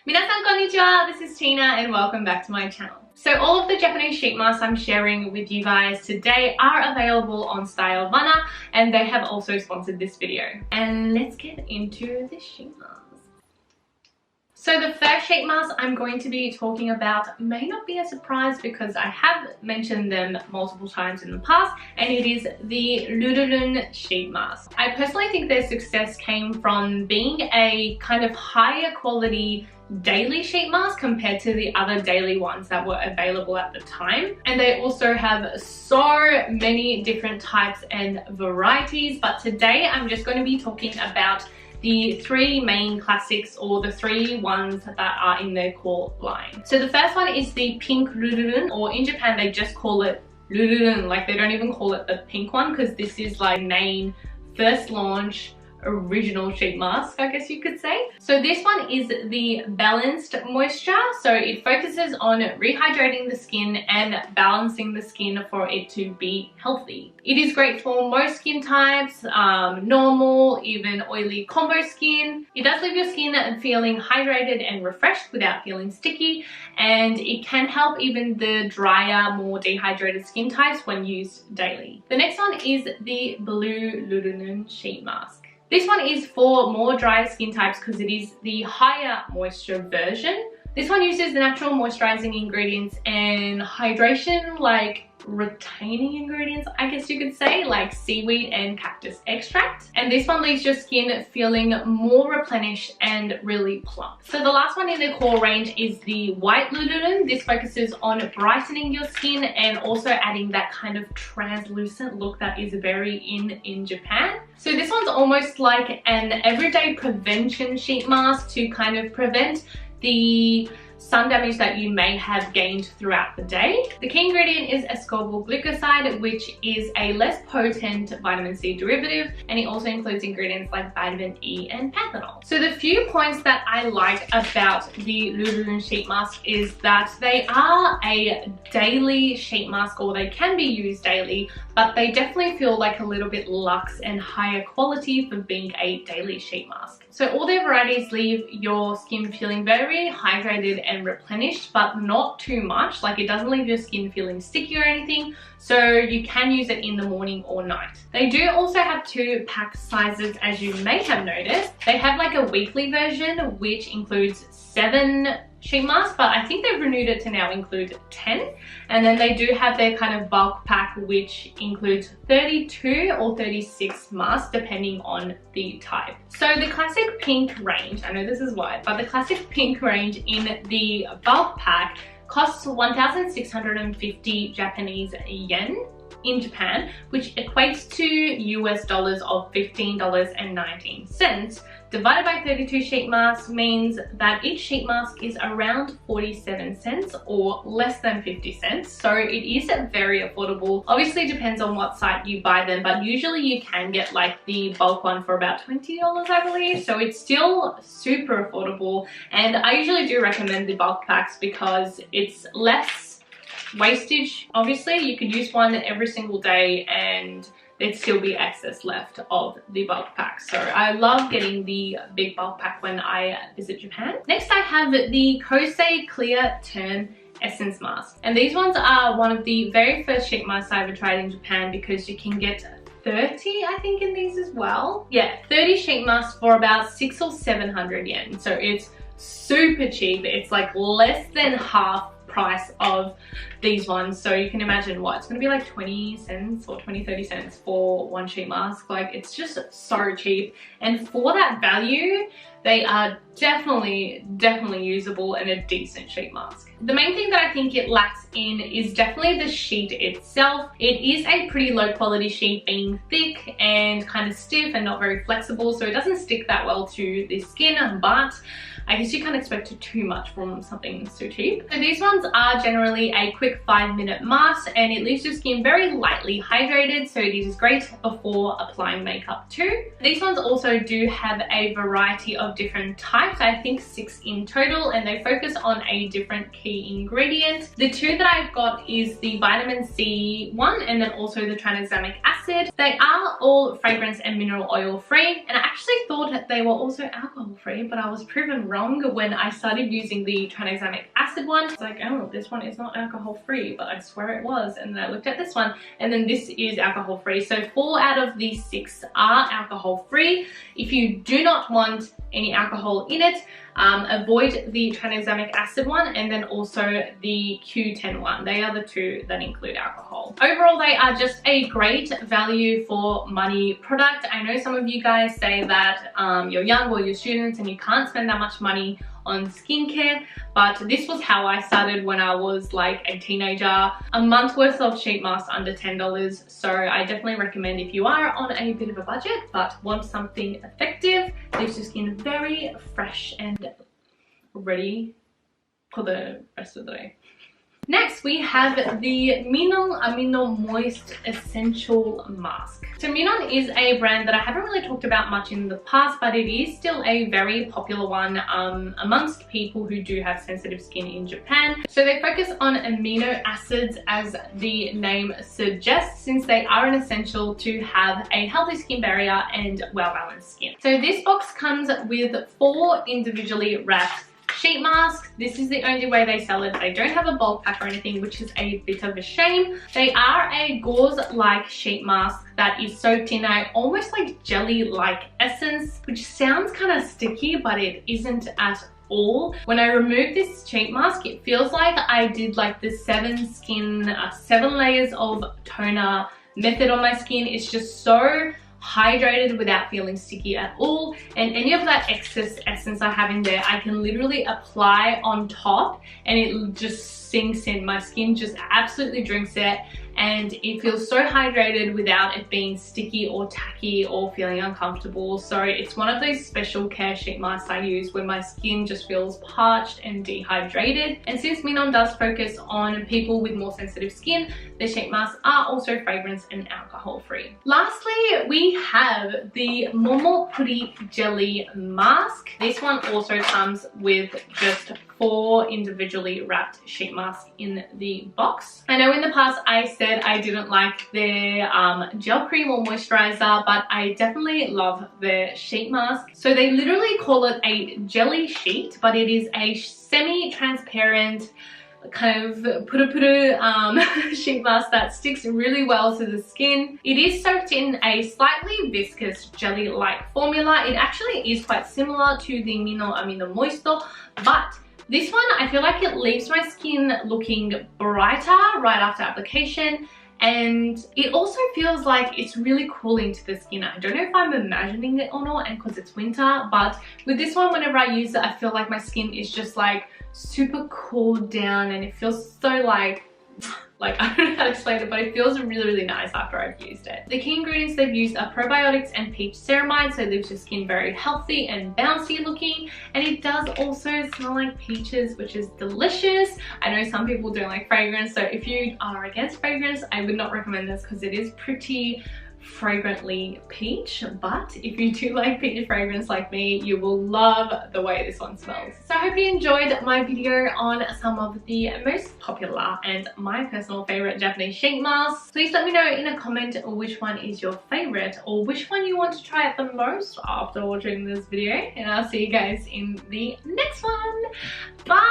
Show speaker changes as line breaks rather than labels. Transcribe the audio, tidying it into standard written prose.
Minasan konnichiwa, this is Tina and welcome back to my channel. So all of the Japanese sheet masks I'm sharing with you guys today are available on Stylevana and they have also sponsored this video. And let's get into the sheet masks. So the first sheet mask I'm going to be talking about may not be a surprise because I have mentioned them multiple times in the past, and it is the LuLuLun sheet mask. I personally think their success came from being a kind of higher quality daily sheet mask compared to the other daily ones that were available at the time. And they also have so many different types and varieties, but today I'm just going to be talking about the three main classics, or the three ones that are in their core line. So the first one is the pink LuLuLun, or in Japan they just call it LuLuLun, like they don't even call it the pink one because this is like main first launch original sheet mask, I guess you could say. So this one is the balanced moisture, so it focuses on rehydrating the skin and balancing the skin for it to be healthy. It is great for most skin types, normal, even oily combo skin. It does leave your skin feeling hydrated and refreshed without feeling sticky, and it can help even the drier, more dehydrated skin types when used daily. The next one is the blue LuLuLun sheet mask. This one is for more drier skin types because it is the higher moisture version. This one uses the natural moisturizing ingredients and hydration, like retaining ingredients, I guess you could say, like seaweed and cactus extract. And this one leaves your skin feeling more replenished and really plump. So the last one in the core range is the white LuLuLun. This focuses on brightening your skin and also adding that kind of translucent look that is very in Japan. So this one's almost like an everyday prevention sheet mask to kind of prevent the sun damage that you may have gained throughout the day. The key ingredient is ascorbyl glucoside, which is a less potent vitamin C derivative, and it also includes ingredients like vitamin E and panthenol. So the few points that I like about the LuLuLun sheet mask is that they are a daily sheet mask, or they can be used daily, but they definitely feel like a little bit luxe and higher quality for being a daily sheet mask. So all their varieties leave your skin feeling very hydrated and replenished, but not too much. Like, it doesn't leave your skin feeling sticky or anything, so you can use it in the morning or night. They do also have two pack sizes, as you may have noticed. They have like a weekly version which includes 7 sheet masks, but I think they've renewed it to now include 10. And then they do have their kind of bulk pack which includes 32 or 36 masks depending on the type. So the classic pink range, I know this is wide, but the classic pink range in the bulk pack costs 1,650 Japanese yen in Japan, which equates to US dollars of $15.19. Divided by 32 sheet masks means that each sheet mask is around 47 cents or less than 50 cents. So it is very affordable. Obviously it depends on what site you buy them, but usually you can get like the bulk one for about $20, I believe. So it's still super affordable. And I usually do recommend the bulk packs because it's less wastage. Obviously you could use one every single day and there'd still be excess left of the bulk pack. So I love getting the big bulk pack when I visit Japan. Next I have the Kosei Clear Turn Essence Mask. And these ones are one of the very first sheet masks I ever tried in Japan because you can get 30, I think, in these as well. Yeah, 30 sheet masks for about 600 or 700 yen. So it's super cheap. It's like less than half price of these ones, so you can imagine what it's going to be, like 20 cents or 30 cents for one sheet mask. Like, it's just so cheap, and for that value they are definitely usable and a decent sheet mask. The main thing that I think it lacks in is definitely the sheet itself. It is a pretty low quality sheet, being thick and kind of stiff and not very flexible, so it doesn't stick that well to the skin, but I guess you can't expect too much from something so cheap. So these ones are generally a quick 5-minute mask, and it leaves your skin very lightly hydrated, so it is great before applying makeup too. These ones also do have a variety of of different types, I think 6 in total, and they focus on a different key ingredient. The 2 that I've got is the vitamin C one and then also the tranexamic acid. They are all fragrance and mineral oil free, and I actually thought that they were also alcohol free, but I was proven wrong when I started using the tranexamic acid one. It's like, oh, this one is not alcohol free, but I swear it was. And then I looked at this one and then this is alcohol free. So 4 out of these 6 are alcohol free. If you do not want any alcohol in it, avoid the tranexamic acid one and then also the Q10 one. They are the 2 that include alcohol. Overall, they are just a great value for money product. I know some of you guys say that you're young or you're students and you can't spend that much money on skincare, but this was how I started when I was like a teenager. A month worth of sheet masks under $10, so I definitely recommend if you are on a bit of a budget but want something effective, leaves your skin very fresh and ready for the rest of the day. Next, we have the Minol Amino Moist Essential Mask. So Minon is a brand that I haven't really talked about much in the past, but it is still a very popular one amongst people who do have sensitive skin in Japan. So they focus on amino acids, as the name suggests, since they are an essential to have a healthy skin barrier and well-balanced skin. So this box comes with 4 individually wrapped sheet masks. This is the only way they sell it. They don't have a bulk pack or anything, which is a bit of a shame. They are a gauze-like sheet mask that is soaked in a almost like jelly-like essence, which sounds kind of sticky, but it isn't at all. When I remove this sheet mask, it feels like I did like the 7 layers of toner method on my skin. It's just so hydrated without feeling sticky at all, and any of that excess essence I have in there I can literally apply on top and it just sinks in. My skin just absolutely drinks it, and it feels so hydrated without it being sticky or tacky or feeling uncomfortable. So it's one of those special care sheet masks I use when my skin just feels parched and dehydrated. And since Minon does focus on people with more sensitive skin, the sheet masks are also fragrance and alcohol free. Lastly, we have the Momopuri jelly mask. This one also comes with just 4 individually wrapped sheet masks in the box. I know in the past I said I didn't like their gel cream or moisturizer, but I definitely love their sheet mask. So they literally call it a jelly sheet, but it is a semi-transparent kind of puru sheet mask that sticks really well to the skin. It is soaked in a slightly viscous jelly-like formula. It actually is quite similar to the Minol Amino Moisto, but this one, I feel like it leaves my skin looking brighter right after application, and it also feels like it's really cooling to the skin. I don't know if I'm imagining it or not, and because it's winter, but with this one, whenever I use it, I feel like my skin is just like super cooled down, and it feels so like I don't know how to explain it, but it feels really nice after I've used it. The key ingredients they've used are probiotics and peach ceramide, so it leaves your skin very healthy and bouncy looking, and it does also smell like peaches, which is delicious. I know some people don't like fragrance, so if you are against fragrance, I would not recommend this because it is pretty fragrantly peach, but if you do like peach fragrance like me, you will love the way this one smells. So I hope you enjoyed my video on some of the most popular and my personal favorite Japanese sheet masks. Please let me know in a comment which one is your favorite or which one you want to try out the most after watching this video, and I'll see you guys in the next one. Bye!